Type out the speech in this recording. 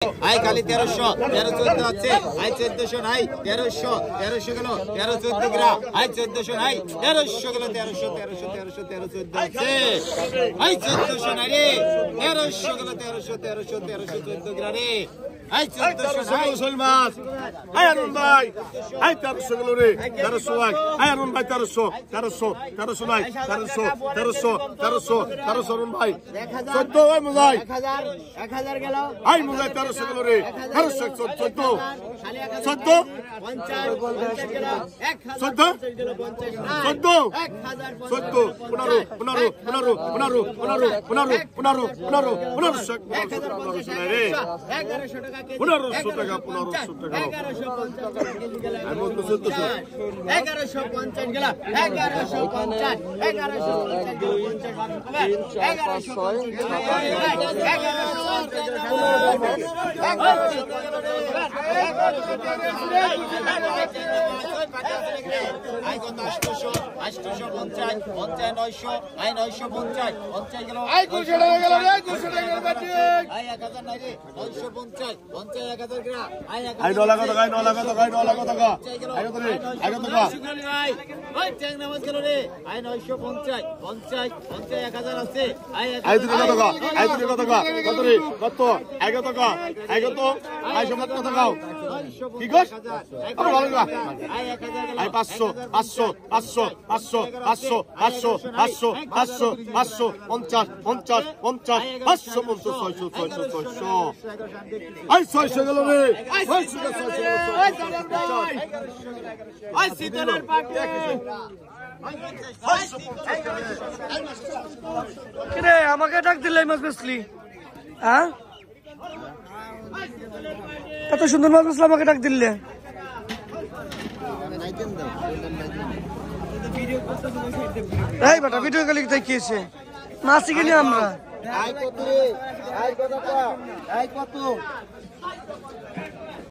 I খালি 1300 1314 আছে I 1400 নাই 1300 1300 গেল 1314 গ্রা আই 1400 নাই 1300 গেল 1300 1300 আছে আই 1400 নাই রে 1300 গেল 1300 14 গ্রা রে আই 1400 নাই মুসলমান আই আরুন ভাই আই 1300 গেল রে 1300 আই আরুন ভাই 1300 নাই 1300 আরুন ভাই 14 ওই মুজাই 1000 গেল আই মুজাই 1300 গেল রে 1314 আমাকে ডাক দিলে মাছ বেচলি হ্যাঁ এত সুন্দর মাছ বেচলে আমাকে ডাক দিলে এই বেটা ভিডিও কলিং দেখিয়েছে মাছি কিনি আমরা আই কত রে আই কত